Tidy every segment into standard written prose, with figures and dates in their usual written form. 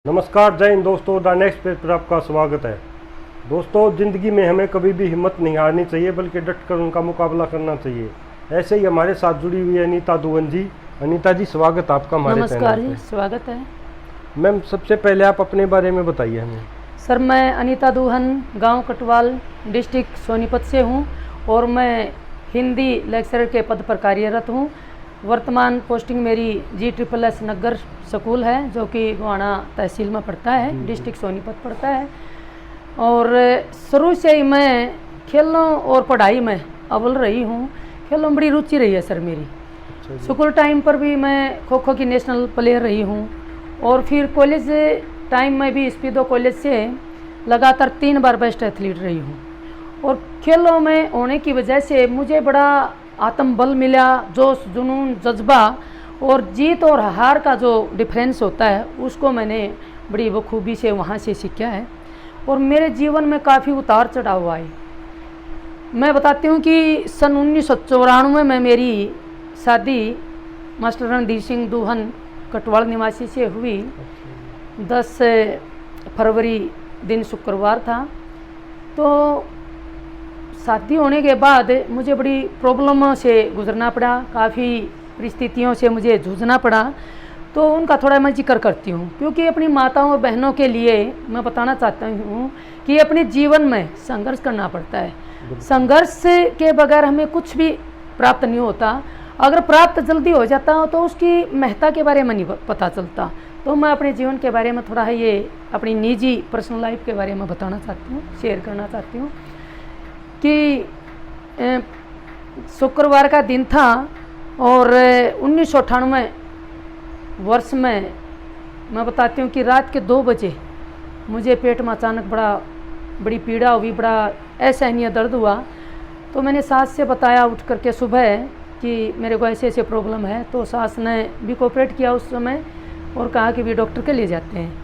नमस्कार, जय हिंद दोस्तों। द नेक्स्ट पेज पर आपका स्वागत है। दोस्तों, ज़िंदगी में हमें कभी भी हिम्मत नहीं हारनी चाहिए, बल्कि डट कर उनका मुकाबला करना चाहिए। ऐसे ही हमारे साथ जुड़ी हुई है अनीता दुवन जी। अनीता जी, स्वागत आपका हमारे चैनल नमस्कार पे। जी, स्वागत है। मैम, सबसे पहले आप अपने बारे में बताइए हमें। सर, मैं अनीता दुहन, गांव कटवाल, डिस्ट्रिक्ट सोनीपत से हूं और मैं हिंदी लेक्चरर के पद पर कार्यरत हूं। वर्तमान पोस्टिंग मेरी GSSS नगर स्कूल है, जो कि गोहाना तहसील में पड़ता है, डिस्ट्रिक्ट सोनीपत पड़ता है। और शुरू से ही मैं खेलों और पढ़ाई में अव्वल रही हूं। खेलों में बड़ी रुचि रही है सर मेरी। स्कूल टाइम पर भी मैं खो खो की नेशनल प्लेयर रही हूं और फिर कॉलेज टाइम में भी स्पीडो कॉलेज से लगातार 3 बार बेस्ट एथलीट रही हूं। और खेलों में होने की वजह से मुझे बड़ा आत्मबल मिला, जोश जुनून जज्बा, और जीत और हार का जो डिफरेंस होता है उसको मैंने बड़ी बखूबी से वहाँ से सीखा है। और मेरे जीवन में काफ़ी उतार चढ़ाव आए। मैं बताती हूँ कि सन 1994 में मेरी शादी मास्टर रणधीर सिंह दुहन कटवाल निवासी से हुई। 10 फरवरी दिन शुक्रवार था। तो शादी होने के बाद मुझे बड़ी प्रॉब्लम से गुजरना पड़ा, काफ़ी परिस्थितियों से मुझे जूझना पड़ा। तो उनका थोड़ा मैं जिक्र करती हूँ, क्योंकि अपनी माताओं और बहनों के लिए मैं बताना चाहता हूँ कि अपने जीवन में संघर्ष करना पड़ता है। संघर्ष के बगैर हमें कुछ भी प्राप्त नहीं होता। अगर प्राप्त जल्दी हो जाता हो तो उसकी महत्ता के बारे में नहीं पता चलता। तो मैं अपने जीवन के बारे में थोड़ा ये अपनी निजी पर्सनल लाइफ के बारे में बताना चाहती हूँ, शेयर करना चाहती हूँ कि शुक्रवार का दिन था और 1998 वर्ष में मैं बताती हूँ कि रात के 2 बजे मुझे पेट में अचानक बड़ी पीड़ा हुई, बड़ा असहनीय दर्द हुआ। तो मैंने सास से बताया उठ करके सुबह कि मेरे को ऐसे ऐसे प्रॉब्लम है। तो सास ने भी कोऑपरेट किया उस समय और कहा कि भी डॉक्टर के ले जाते हैं।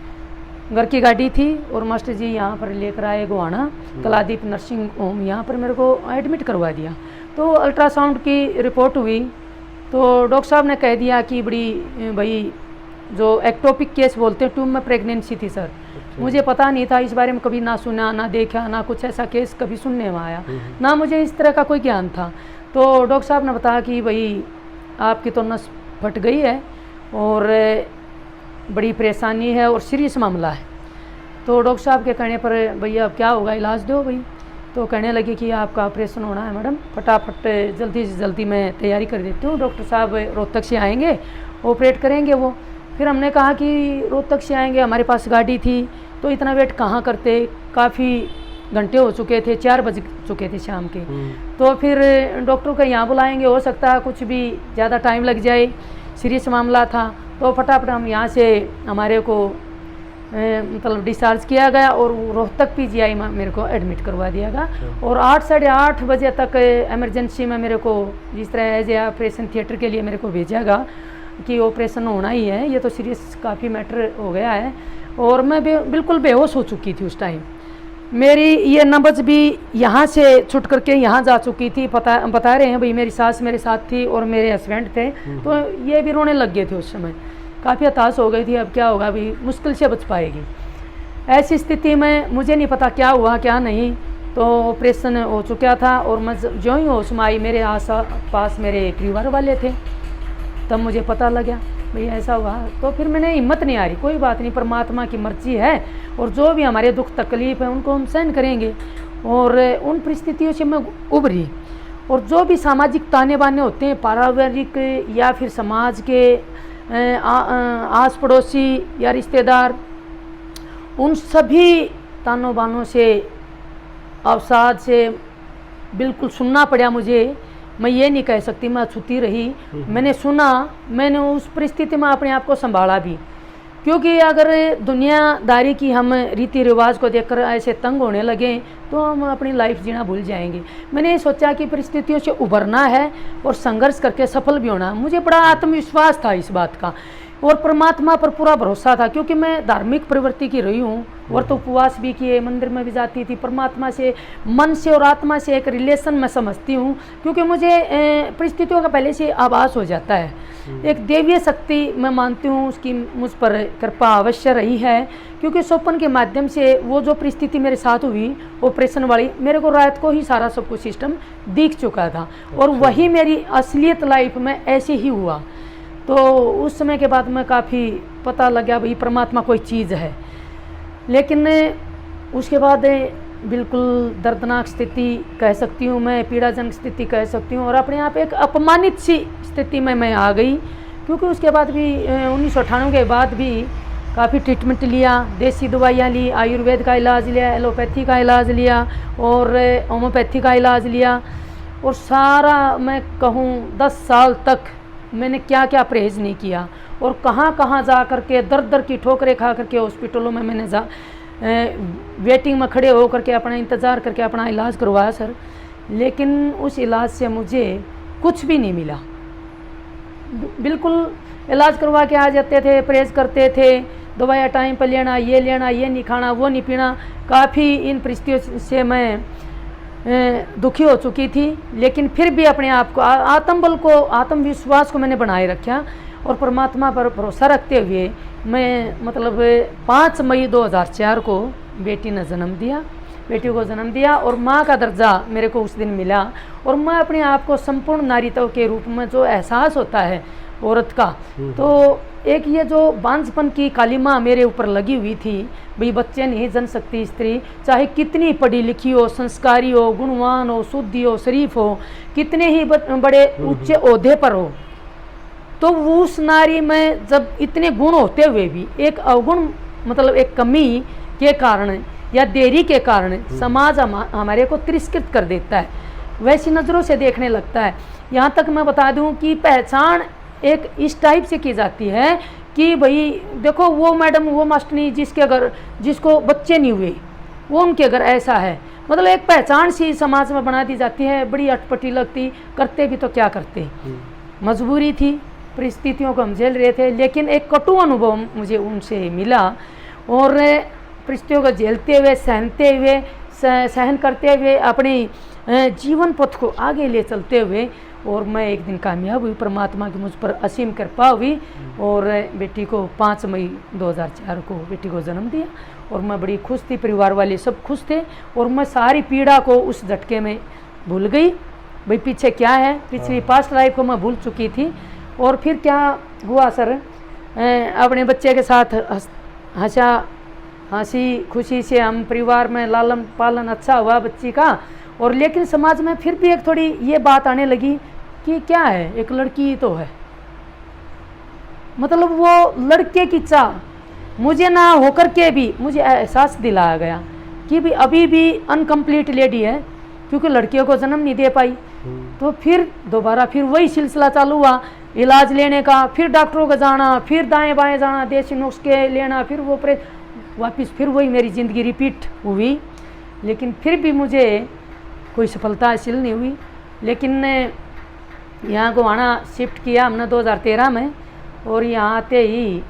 घर की गाड़ी थी और मास्टर जी यहाँ पर लेकर आए गोहाना कलादीप नर्सिंग होम, यहाँ पर मेरे को एडमिट करवा दिया। तो अल्ट्रासाउंड की रिपोर्ट हुई तो डॉक्टर साहब ने कह दिया कि बड़ी भाई जो एक्टोपिक केस बोलते हैं, ट्यूब में प्रेगनेंसी थी सर। मुझे पता नहीं था, इस बारे में कभी ना सुना ना देखा, ना कुछ ऐसा केस कभी सुनने में आया, ना मुझे इस तरह का कोई ज्ञान था। तो डॉक्टर साहब ने बताया कि भाई आपकी तो नस फट गई है और बड़ी परेशानी है और सीरियस मामला है। तो डॉक्टर साहब के कहने पर भैया अब क्या होगा, इलाज दो भाई। तो कहने लगे कि आपका ऑपरेशन होना है मैडम, फटाफट जल्दी से जल्दी मैं तैयारी कर देती हूँ। डॉक्टर साहब रोहतक से आएंगे, ऑपरेट करेंगे वो। फिर हमने कहा कि रोहतक से आएंगे, हमारे पास गाड़ी थी तो इतना वेट कहाँ करते, काफ़ी घंटे हो चुके थे, 4 बज चुके थे शाम के। तो फिर डॉक्टर को यहाँ बुलाएंगे, हो सकता है कुछ भी ज़्यादा टाइम लग जाए, सीरियस मामला था। तो फटाफट हम यहाँ से हमारे को मतलब डिस्चार्ज किया गया और रोहतक PGI में मेरे को एडमिट करवा दिया गया। और 8 साढ़े 8 बजे तक एमरजेंसी में मेरे को जिस तरह एज ए ऑपरेशन थिएटर के लिए मेरे को भेजा गया कि ऑपरेशन होना ही है, ये तो सीरियस काफ़ी मैटर हो गया है। और मैं बिल्कुल बेहोश हो चुकी थी उस टाइम। मेरी ये नब्ज़ भी यहाँ से छुट करके यहाँ जा चुकी थी। बता रहे हैं भाई, मेरी सास मेरे साथ थी और मेरे हस्बैंड थे। तो ये भी रोने लग गए थे उस समय, काफ़ी हताश हो गई थी, अब क्या होगा, अभी मुश्किल से बच पाएगी। ऐसी स्थिति में मुझे नहीं पता क्या हुआ क्या नहीं। तो ऑपरेशन हो चुका था और मैं जो ही होश में आई, मेरे आस पास मेरे परिवार वाले थे, तब मुझे पता लगा भाई ऐसा हुआ। तो फिर मैंने हिम्मत नहीं आ रही, कोई बात नहीं, परमात्मा की मर्जी है और जो भी हमारे दुख तकलीफ़ है उनको हम सहन करेंगे। और उन परिस्थितियों से मैं उभरी। और जो भी सामाजिक ताने बाने होते हैं, पारिवारिक या फिर समाज के आस पड़ोसी या रिश्तेदार, उन सभी तानों बानों से, अवसाद से बिल्कुल सुनना पड़ा मुझे। मैं ये नहीं कह सकती मैं छुती रही, मैंने सुना, मैंने उस परिस्थिति में अपने आप को संभाला भी। क्योंकि अगर दुनियादारी की हम रीति रिवाज को देखकर ऐसे तंग होने लगे तो हम अपनी लाइफ जीना भूल जाएंगे। मैंने ये सोचा कि परिस्थितियों से उभरना है और संघर्ष करके सफल भी होना है। मुझे बड़ा आत्मविश्वास था इस बात का और परमात्मा पर पूरा भरोसा था, क्योंकि मैं धार्मिक प्रवृत्ति की रही हूँ, व्रत उपवास भी किए, मंदिर में भी जाती थी। परमात्मा से मन से और आत्मा से एक रिलेशन मैं समझती हूँ, क्योंकि मुझे परिस्थितियों का पहले से आभास हो जाता है। एक देवीय शक्ति मैं मानती हूँ, उसकी मुझ पर कृपा अवश्य रही है, क्योंकि स्वप्न के माध्यम से वो जो परिस्थिति मेरे साथ हुई ऑपरेशन वाली, मेरे को रात को ही सारा सब कुछ सिस्टम दिख चुका था, और वही मेरी असलियत लाइफ में ऐसे ही हुआ। तो उस समय के बाद मैं काफ़ी पता लग गया भाई परमात्मा कोई चीज़ है। लेकिन उसके बाद बिल्कुल दर्दनाक स्थिति कह सकती हूँ मैं, पीड़ाजनक स्थिति कह सकती हूँ, और अपने आप एक अपमानित सी स्थिति में मैं आ गई। क्योंकि उसके बाद भी 1998 के बाद भी काफ़ी ट्रीटमेंट लिया, देसी दवाइयाँ ली, आयुर्वेद का इलाज लिया, एलोपैथी का इलाज लिया और होम्योपैथी का इलाज लिया, और सारा मैं कहूँ 10 साल तक मैंने क्या क्या परहेज़ नहीं किया, और कहाँ कहाँ जा कर के दर दर की ठोकरें खा करके हॉस्पिटलों में मैंने वेटिंग में खड़े होकर के अपना इंतज़ार करके अपना इलाज करवाया सर। लेकिन उस इलाज से मुझे कुछ भी नहीं मिला। बिल्कुल इलाज करवा के आ जाते थे, परहेज़ करते थे, दवाइयाँ टाइम पर लेना, ये नहीं खाना, वो नहीं पीना। काफ़ी इन परिस्थितियों से मैं दुखी हो चुकी थी, लेकिन फिर भी अपने आप को, आत्मबल को, आत्मविश्वास को मैंने बनाए रखा, और परमात्मा पर भरोसा रखते हुए मैं मतलब 5 मई 2004 को बेटी को जन्म दिया, और माँ का दर्जा मेरे को उस दिन मिला। और मैं अपने आप को संपूर्ण नारीत्व के रूप में जो एहसास होता है औरत का, तो एक ये जो बांझपन की कालिमा मेरे ऊपर लगी हुई थी, भाई बच्चे नहीं जन सकती स्त्री, चाहे कितनी पढ़ी लिखी हो, संस्कारी हो, गुणवान हो, शुद्धि हो, शरीफ हो, कितने ही बड़े ऊंचे ओहदे पर हो, तो उस नारी में जब इतने गुण होते हुए भी एक अवगुण मतलब एक कमी के कारण या देरी के कारण समाज हमारे को तिरस्कृत कर देता है, वैसी नज़रों से देखने लगता है। यहाँ तक मैं बता दूँ कि पहचान एक इस टाइप से की जाती है कि भाई देखो वो मैडम, वो मास्टरनी जिसके अगर जिसको बच्चे नहीं हुए, वो उनके अगर ऐसा है, मतलब एक पहचान सी समाज में बना दी जाती है। बड़ी अटपटी लगती, करते भी तो क्या करते, मजबूरी थी, परिस्थितियों को हम झेल रहे थे। लेकिन एक कटु अनुभव मुझे उनसे मिला, और परिस्थितियों को झेलते हुए, सहन करते हुए अपनी जीवन पथ को आगे ले चलते हुए, और मैं एक दिन कामयाब हुई। परमात्मा की मुझ पर असीम कृपा हुई, और बेटी को 5 मई 2004 को बेटी को जन्म दिया, और मैं बड़ी खुश थी, परिवार वाले सब खुश थे, और मैं सारी पीड़ा को उस झटके में भूल गई। भाई पीछे क्या है, पिछली पास्ट लाइफ को मैं भूल चुकी थी। और फिर क्या हुआ सर, अपने बच्चे के साथ हंसी खुशी से हम परिवार में लालन पालन अच्छा हुआ बच्ची का। और लेकिन समाज में फिर भी एक थोड़ी ये बात आने लगी कि क्या है, एक लड़की तो है, मतलब वो लड़के की चाह मुझे ना होकर के भी मुझे एहसास दिलाया गया कि भी अभी भी अनकम्प्लीट लेडी है, क्योंकि लड़कियों को जन्म नहीं दे पाई। तो फिर दोबारा फिर वही सिलसिला चालू हुआ, इलाज लेने का, फिर डॉक्टरों का जाना, फिर दाएं बाएं जाना, देसी नुस्खे लेना, फिर वो वापस फिर वही मेरी ज़िंदगी रिपीट हुई। लेकिन फिर भी मुझे कोई सफलता हासिल नहीं हुई। लेकिन यहाँ को आना शिफ्ट किया हमने 2013 में, और यहाँ आते ही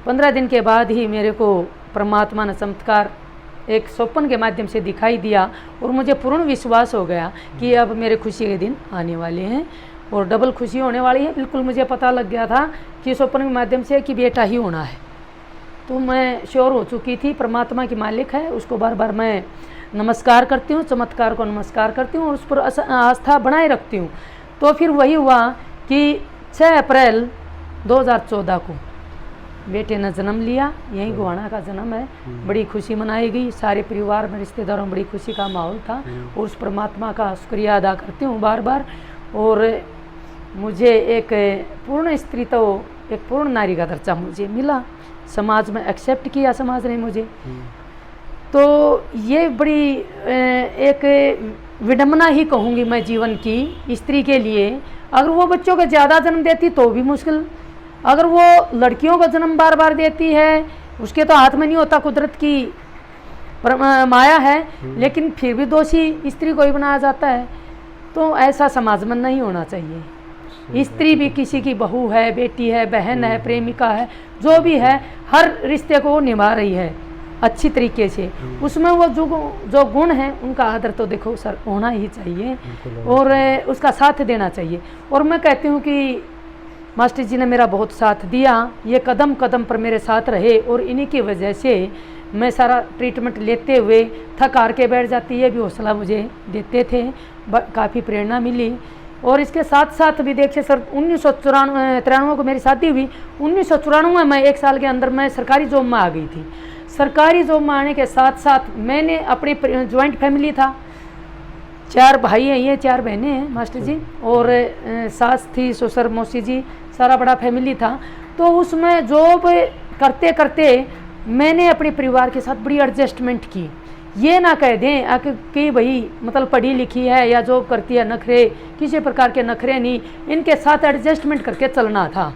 15 दिन के बाद ही मेरे को परमात्मा ने चमत्कार एक स्वप्न के माध्यम से दिखाई दिया, और मुझे पूर्ण विश्वास हो गया कि अब मेरे खुशी के दिन आने वाले हैं, और डबल खुशी होने वाली है। बिल्कुल मुझे पता लग गया था कि स्वप्न के माध्यम से कि बेटा ही होना है। तो मैं श्योर हो चुकी थी परमात्मा की मालिक है, उसको बार बार मैं नमस्कार करती हूँ, चमत्कार को नमस्कार करती हूँ, और उस पर आस्था बनाए रखती हूँ। तो फिर वही हुआ कि 6 अप्रैल 2014 को बेटे ने जन्म लिया, यहीं गोहाना का जन्म है। बड़ी खुशी मनाई गई, सारे परिवार में रिश्तेदारों में बड़ी खुशी का माहौल था, और उस परमात्मा का शुक्रिया अदा करती हूँ बार बार। और मुझे एक पूर्ण स्त्री, तो एक पूर्ण नारी का दर्जा मुझे मिला, समाज में एक्सेप्ट किया समाज ने मुझे। तो ये बड़ी एक विडम्बना ही कहूँगी मैं जीवन की स्त्री के लिए। अगर वो बच्चों को ज़्यादा जन्म देती तो भी मुश्किल, अगर वो लड़कियों का जन्म बार बार देती है, उसके तो हाथ में नहीं होता, कुदरत की माया है, लेकिन फिर भी दोषी स्त्री को ही बनाया जाता है। तो ऐसा समाज में नहीं होना चाहिए। स्त्री भी किसी की बहू है, बेटी है, बहन है, प्रेमिका है, जो भी है, हर रिश्ते को वो निभा रही है अच्छी तरीके से। उसमें वो जो गुण हैं उनका आदर तो देखो सर होना ही चाहिए और उसका साथ देना चाहिए। और मैं कहती हूँ कि मास्टर जी ने मेरा बहुत साथ दिया, ये कदम कदम पर मेरे साथ रहे और इन्हीं की वजह से मैं सारा ट्रीटमेंट लेते हुए थक हार के बैठ जाती, ये भी हौसला मुझे देते थे, काफ़ी प्रेरणा मिली। और इसके साथ साथ भी देखिए सर 1993 को मेरी शादी हुई, 1994 में 1 साल के अंदर मैं सरकारी जॉब में आ गई थी। सरकारी जॉब में आने के साथ साथ मैंने अपनी जॉइंट फैमिली था, 4 भाई हैं, ये 4 बहनें हैं मास्टर जी, और सास थी, ससुर, मौसी जी, सारा बड़ा फैमिली था। तो उसमें जॉब करते करते मैंने अपने परिवार के साथ बड़ी एडजस्टमेंट की। ये ना कह दें कि भाई मतलब पढ़ी लिखी है या जॉब करती है, नखरे किसी प्रकार के नखरे नहीं, इनके साथ एडजस्टमेंट करके चलना था।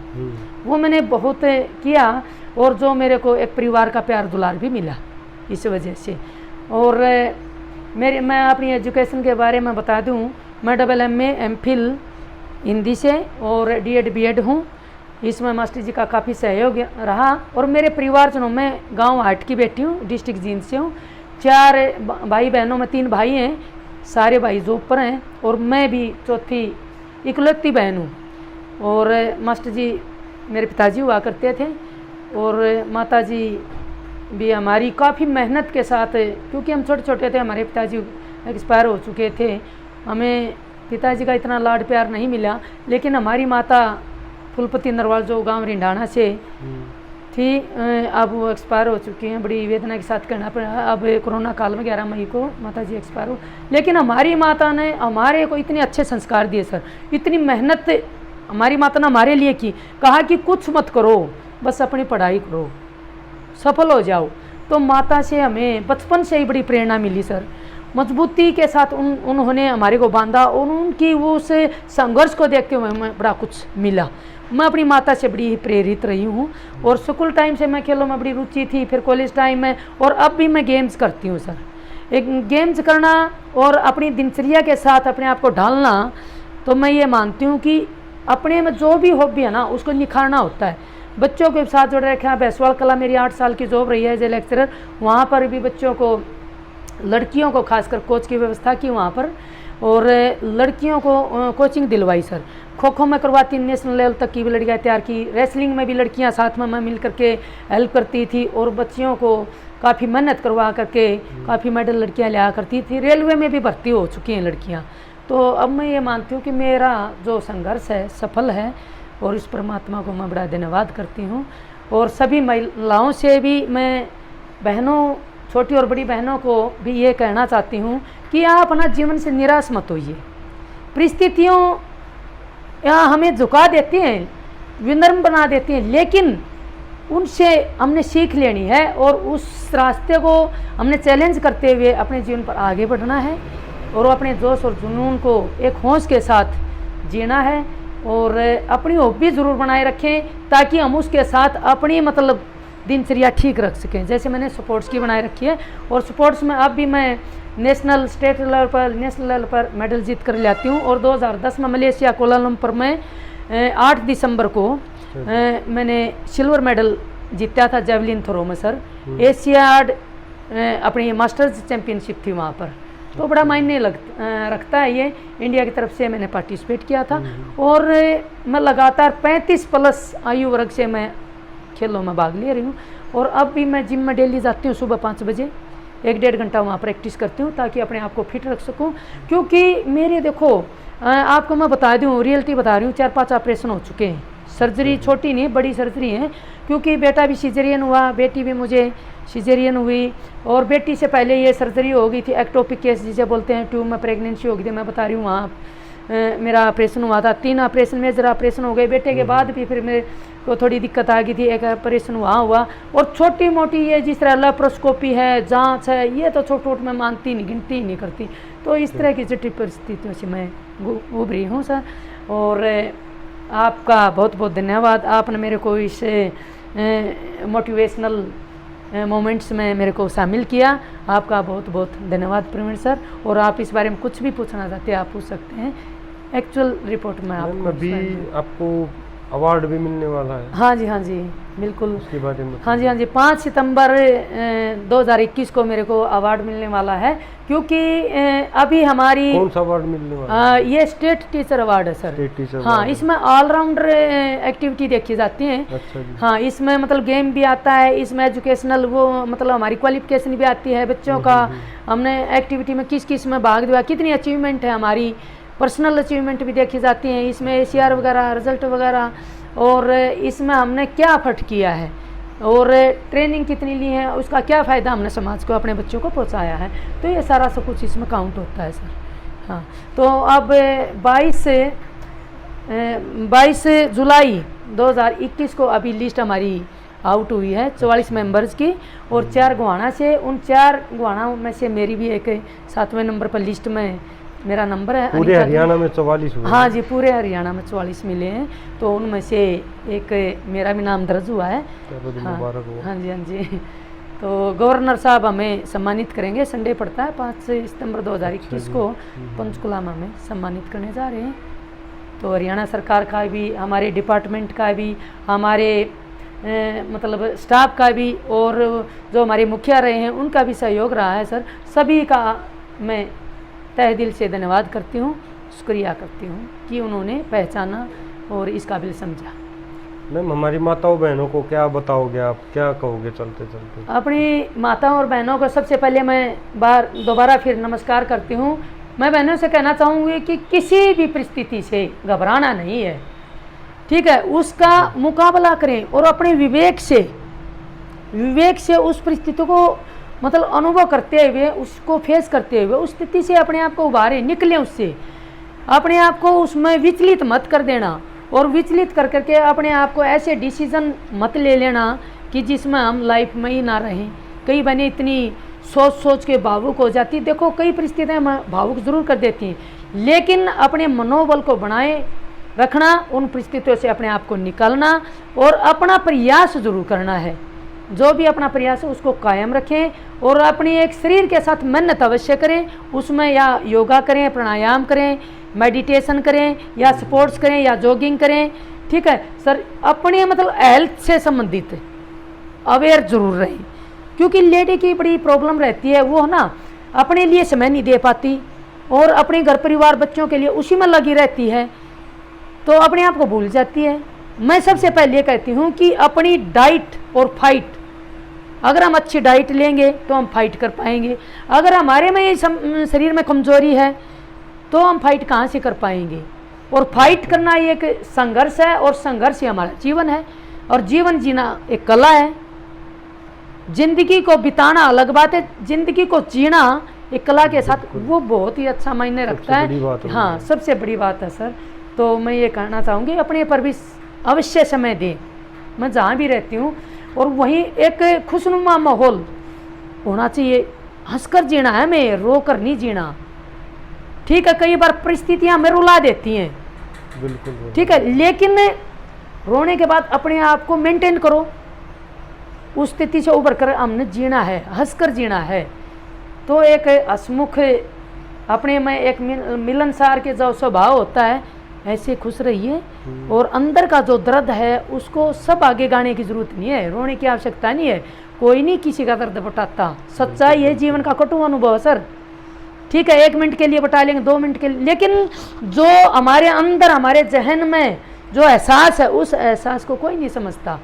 वो मैंने बहुत किया और जो मेरे को एक परिवार का प्यार दुलार भी मिला इस वजह से। और मैं अपनी एजुकेशन के बारे में बता दूं, मैं MA MPhil हिंदी से और D.Ed B.Ed हूँ। इसमें मास्टर जी का काफ़ी सहयोग रहा। और मेरे परिवारजनों में गांव हाट की बेटी हूँ, डिस्ट्रिक्ट जींद से हूँ। 4 भाई बहनों में 3 भाई हैं, सारे भाई जॉब पर हैं और मैं भी चौथी इकलौती बहन हूँ। और मास्टर जी मेरे पिताजी हुआ करते थे और माता जी भी हमारी काफ़ी मेहनत के साथ, क्योंकि हम छोटे छोटे थे, हमारे पिताजी एक्सपायर हो चुके थे, हमें पिताजी का इतना लाड प्यार नहीं मिला। लेकिन हमारी माता फुलपति नरवाल जो गांव रिंडाना से थी, अब वो एक्सपायर हो चुकी हैं, बड़ी वेदना के साथ कहना पड़ा। अब कोरोना काल में 11 मई को माता जी एक्सपायर हो। लेकिन हमारी माता ने हमारे को इतने अच्छे संस्कार दिए सर, इतनी मेहनत हमारी माता ने हमारे लिए की, कहा कि कुछ मत करो, बस अपनी पढ़ाई करो, सफल हो जाओ। तो माता से हमें बचपन से ही बड़ी प्रेरणा मिली सर, मजबूती के साथ उन्होंने हमारे को बांधा और उनकी वो उस संघर्ष को देखते हुए हमें बड़ा कुछ मिला। मैं अपनी माता से बड़ी प्रेरित रही हूँ और स्कूल टाइम से मैं खेलों में बड़ी रुचि थी, फिर कॉलेज टाइम में, और अब भी मैं गेम्स करती हूँ सर। एक गेम्स करना और अपनी दिनचर्या के साथ अपने आप को ढालना, तो मैं ये मानती हूँ कि अपने में जो भी हॉबी है ना उसको निखारना होता है। बच्चों के साथ जुड़े रखे हैं। भैंसवाल कला मेरी 8 साल की जॉब रही है एज ए लेक्चरर, वहाँ पर भी बच्चों को, लड़कियों को खासकर कोच की व्यवस्था की वहाँ पर, और लड़कियों को कोचिंग दिलवाई सर। खो खो में करवाती, नेशनल लेवल तक की भी लड़कियाँ तैयार की। रेसलिंग में भी लड़कियाँ साथ में मैं मिल करके हेल्प करती थी और बच्चियों को काफ़ी मेहनत करवा करके काफ़ी मेडल लड़कियाँ लिया करती थी। रेलवे में भी भर्ती हो चुकी हैं लड़कियाँ। तो अब मैं ये मानती हूँ कि मेरा जो संघर्ष है सफल है और इस परमात्मा को मैं बड़ा धन्यवाद करती हूँ। और सभी महिलाओं से भी मैं, बहनों, छोटी और बड़ी बहनों को भी ये कहना चाहती हूँ कि आप अपना जीवन से निराश मत होइए। परिस्थितियों यहाँ हमें झुका देती हैं, विनम्र बना देती हैं, लेकिन उनसे हमने सीख लेनी है और उस रास्ते को हमने चैलेंज करते हुए अपने जीवन पर आगे बढ़ना है और अपने जोश और जुनून को एक होश के साथ जीना है। और अपनी हॉबी ज़रूर बनाए रखें ताकि हम उसके साथ अपनी मतलब दिनचर्या ठीक रख सकें। जैसे मैंने स्पोर्ट्स की बनाए रखी है और स्पोर्ट्स में अब भी मैं नेशनल, स्टेट लेवल पर, नेशनल लेवल पर मेडल जीत कर लाती हूँ। और 2010 में मलेशिया कोलालमपुर में 8 दिसंबर को मैंने सिल्वर मेडल जीता था जेवलिन थ्रो में सर। एशियाड अपनी मास्टर्स चैम्पियनशिप थी वहाँ पर, तो बड़ा मायने रखता है ये। इंडिया की तरफ से मैंने पार्टिसिपेट किया था और मैं लगातार 35+ आयु वर्ग से मैं खेलों में भाग ले रही हूँ। और अब भी मैं जिम में डेली जाती हूँ सुबह 5 बजे, 1-1.5 घंटा वहाँ प्रैक्टिस करती हूँ ताकि अपने आप को फिट रख सकूँ। क्योंकि मेरे देखो आपको मैं बता दूँ, रियलिटी बता रही हूँ, 4-5 ऑपरेशन हो चुके हैं। सर्जरी छोटी नहीं, बड़ी सर्जरी है, क्योंकि बेटा भी सिजेरियन हुआ, बेटी भी मुझे सिजेरियन हुई। और बेटी से पहले ये सर्जरी हो गई थी, एक्टोपिक केस जिसे बोलते हैं, ट्यूब में प्रेगनेंसी हो गई थी। मैं बता रही हूँ वहाँ मेरा ऑपरेशन हुआ था। 3 ऑपरेशन मेजर ऑपरेशन हो गए। बेटे के बाद भी फिर मेरे को थोड़ी दिक्कत आ गई थी, एक ऑपरेशन वहाँ हुआ। और छोटी मोटी ये जिस तरह लेप्रोस्कोपी है, जांच है, ये तो छोट छोट मैं मानती नहीं, गिनती ही नहीं करती। तो इस तरह की जटिल परिस्थितियों से मैं उभरी हूँ सर। और आपका बहुत बहुत धन्यवाद, आपने मेरे को इस मोटिवेशनल मोमेंट्स में मेरे को शामिल किया। आपका बहुत बहुत धन्यवाद प्रवीण सर। और आप इस बारे में कुछ भी पूछना चाहते हैं आप पूछ सकते हैं। एक्चुअल रिपोर्ट में आपको अभी सुनाई दूँ। आपको अवार्ड भी मिलने वाला है, हाँ जी बिल्कुल। उसके बारे में हाँ जी 5 सितंबर 2021 को मेरे को अवार्ड मिलने वाला है, क्योंकि अभी हमारी कौन सा अवार्ड मिलने वाला है? ये स्टेट टीचर अवार्ड है सर। स्टेट टीचर हाँ, अवार्ड। इसमें ऑलराउंडर एक्टिविटी देखी जाती है। अच्छा जी। हाँ, इसमें मतलब गेम भी आता है, इसमें एजुकेशनल वो मतलब हमारी क्वालिफिकेशन भी आती है बच्चों का। हमने एक्टिविटी में किस किस में भाग लिया, कितनी अचीवमेंट है हमारी, पर्सनल अचीवमेंट भी देखी जाती हैं इसमें, ACR वगैरह, रिजल्ट वगैरह, और इसमें हमने क्या एफर्ट किया है और ट्रेनिंग कितनी ली है, उसका क्या फ़ायदा हमने समाज को, अपने बच्चों को पहुंचाया है। तो ये सारा सब कुछ इसमें काउंट होता है सर। हाँ, तो अब 22 जुलाई 2021 को अभी लिस्ट हमारी आउट हुई है 44 मेंबर्स की, और 4 गुहाना से, उन 4 गुहाना में से मेरी भी एक 7वें नंबर पर लिस्ट में मेरा नंबर है। पूरे हरियाणा में 44 हुए? हाँ जी, पूरे हरियाणा में 44 मिले हैं, तो उनमें से एक मेरा भी नाम दर्ज हुआ है। मुबारक हो। हाँ जी। तो गवर्नर साहब हमें सम्मानित करेंगे, संडे पड़ता है 5 सितंबर 2021 को पंचकुला में हमें सम्मानित करने जा रहे हैं। तो हरियाणा सरकार का भी, हमारे डिपार्टमेंट का भी, हमारे मतलब स्टाफ का भी, और जो हमारे मुखिया रहे हैं उनका भी सहयोग रहा है सर। सभी का मैं तहे दिल से धन्यवाद करती हूँ, शुक्रिया करती हूँ कि उन्होंने पहचाना और इस काबिल समझा। मैम, हमारी माताओं बहनों को क्या बताओगे आप, क्या कहोगे चलते चलते? अपनी माताओं और बहनों को सबसे पहले मैं दोबारा फिर नमस्कार करती हूँ। मैं बहनों से कहना चाहूँगी कि किसी भी परिस्थिति से घबराना नहीं है, ठीक है, उसका मुकाबला करें और अपने विवेक से उस परिस्थिति को मतलब अनुभव करते हुए, उसको फेस करते हुए उस स्थिति से अपने आप को उबारें, निकलें उससे, अपने आप को उसमें विचलित मत कर देना, और विचलित कर करके अपने आप को ऐसे डिसीजन मत ले लेना कि जिसमें हम लाइफ में ही ना रहें। कई बहनें इतनी सोच के भावुक हो जाती, देखो कई परिस्थितियाँ भावुक ज़रूर कर देती हैं, लेकिन अपने मनोबल को बनाए रखना, उन परिस्थितियों से अपने आप को निकालना और अपना प्रयास ज़रूर करना है। जो भी अपना प्रयास है उसको कायम रखें, और अपनी एक शरीर के साथ मेहनत अवश्य करें, उसमें या योगा करें, प्राणायाम करें, मेडिटेशन करें, या स्पोर्ट्स करें, या जॉगिंग करें, ठीक है सर। अपने मतलब हेल्थ से संबंधित अवेयर जरूर रहें, क्योंकि लेडी की बड़ी प्रॉब्लम रहती है, वो ना अपने लिए समय नहीं दे पाती और अपने घर परिवार बच्चों के लिए उसी में लगी रहती है, तो अपने आप को भूल जाती है। मैं सबसे पहले ये कहती हूँ कि अपनी डाइट और फाइट, अगर हम अच्छी डाइट लेंगे तो हम फाइट कर पाएंगे। अगर हमारे में ये शरीर में कमजोरी है तो हम फाइट कहाँ से कर पाएंगे। और फाइट करना ये एक संघर्ष है, और संघर्ष ही हमारा जीवन है, और जीवन जीना एक कला है। जिंदगी को बिताना अलग बात है, जिंदगी को जीना एक कला के साथ, वो बहुत ही अच्छा मायने रखता है। हाँ, सबसे बड़ी बात है सर। तो मैं ये कहना चाहूँगी अपने पर भी अवश्य समय दें, मैं जहाँ भी रहती हूँ, और वहीं एक खुशनुमा माहौल होना चाहिए। हंसकर जीना है, मैं रोकर नहीं जीना, ठीक है। कई बार परिस्थितियाँ हमें रुला देती हैं, बिल्कुल ठीक है, लेकिन रोने के बाद अपने आप को मेंटेन करो, उस स्थिति से उभर कर हमने जीना है, हंसकर जीना है। तो एक हंसमुख अपने में एक मिलनसार के जो स्वभाव होता है, ऐसे खुश रहिए, और अंदर का जो दर्द है उसको सब आगे गाने की जरूरत नहीं है, रोने की आवश्यकता नहीं है। कोई नहीं किसी का दर्द बटाता, सच्चाई है, जीवन का कटु अनुभव है सर, ठीक है। 1 मिनट के लिए बता लेंगे, 2 मिनट के लिए, लेकिन जो हमारे अंदर, हमारे जहन में जो एहसास है, उस एहसास को कोई नहीं समझता।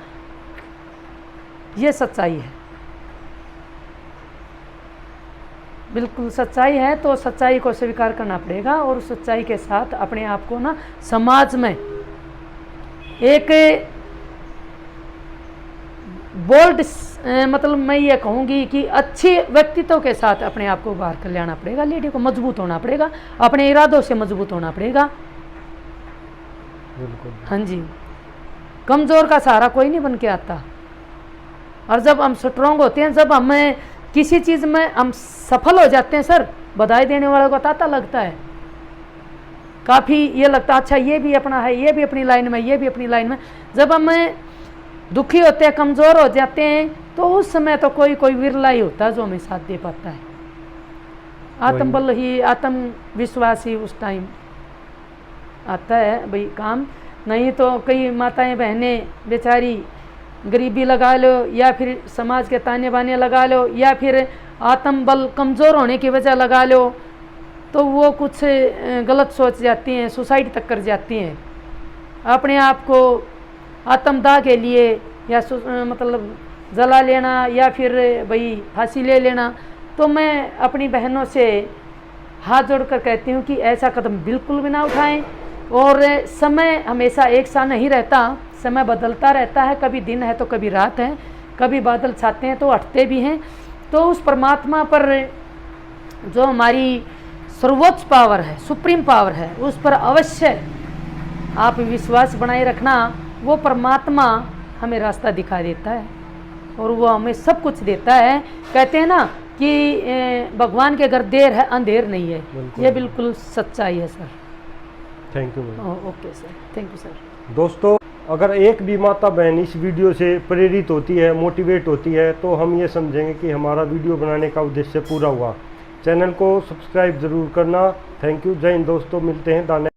ये सच्चाई है, बिल्कुल सच्चाई है। तो सच्चाई को स्वीकार करना पड़ेगा, और सच्चाई के साथ अपने आप को ना समाज में एक बोल्ड मतलब मैं ये कहूँगी कि अच्छे व्यक्तित्व के साथ अपने आप को बाहर कर लाना पड़ेगा। लेडी को मजबूत होना पड़ेगा, अपने इरादों से मजबूत होना पड़ेगा। बिल्कुल। हाँ जी, कमज़ोर का सहारा कोई नहीं बन के आता, और जब हम स्ट्रोंग होते हैं, जब हमें किसी चीज़ में हम सफल हो जाते हैं सर, बधाई देने वालों को ताता लगता है, काफ़ी ये लगता है अच्छा ये भी अपना है, ये भी अपनी लाइन में, ये भी अपनी लाइन में। जब हमें दुखी होते हैं, कमज़ोर हो जाते हैं, तो उस समय तो कोई विरला ही होता है जो हमें साथ दे पाता है। आत्मबल ही, आत्मविश्वास ही उस टाइम आता है भाई काम। नहीं तो कई माताएं बहनें बेचारी गरीबी लगा लो, या फिर समाज के ताने बाने लगा लो, या फिर आत्मबल कमज़ोर होने की वजह लगा लो, तो वो कुछ गलत सोच जाती हैं, सुसाइड तक कर जाती हैं। अपने आप को आत्मदाह के लिए या मतलब जला लेना या फिर भाई फांसी ले लेना। तो मैं अपनी बहनों से हाथ जोड़कर कहती हूँ कि ऐसा कदम बिल्कुल भी ना उठाएं। और समय हमेशा एक सा नहीं रहता, समय बदलता रहता है, कभी दिन है तो कभी रात है, कभी बादल छाते हैं तो हटते भी हैं। तो उस परमात्मा पर जो हमारी सर्वोच्च पावर है, सुप्रीम पावर है, उस पर अवश्य आप विश्वास बनाए रखना। वो परमात्मा हमें रास्ता दिखा देता है और वो हमें सब कुछ देता है। कहते हैं ना कि भगवान के घर देर है अंधेर नहीं है, ये बिल्कुल सच्चाई है sir. Thank you ma'am. Okay sir, thank you sir. दोस्तों, अगर एक भी माता बहन इस वीडियो से प्रेरित होती है, मोटिवेट होती है, तो हम ये समझेंगे कि हमारा वीडियो बनाने का उद्देश्य पूरा हुआ। चैनल को सब्सक्राइब ज़रूर करना। Thank you. जय हिंद दोस्तों, मिलते हैं दाने।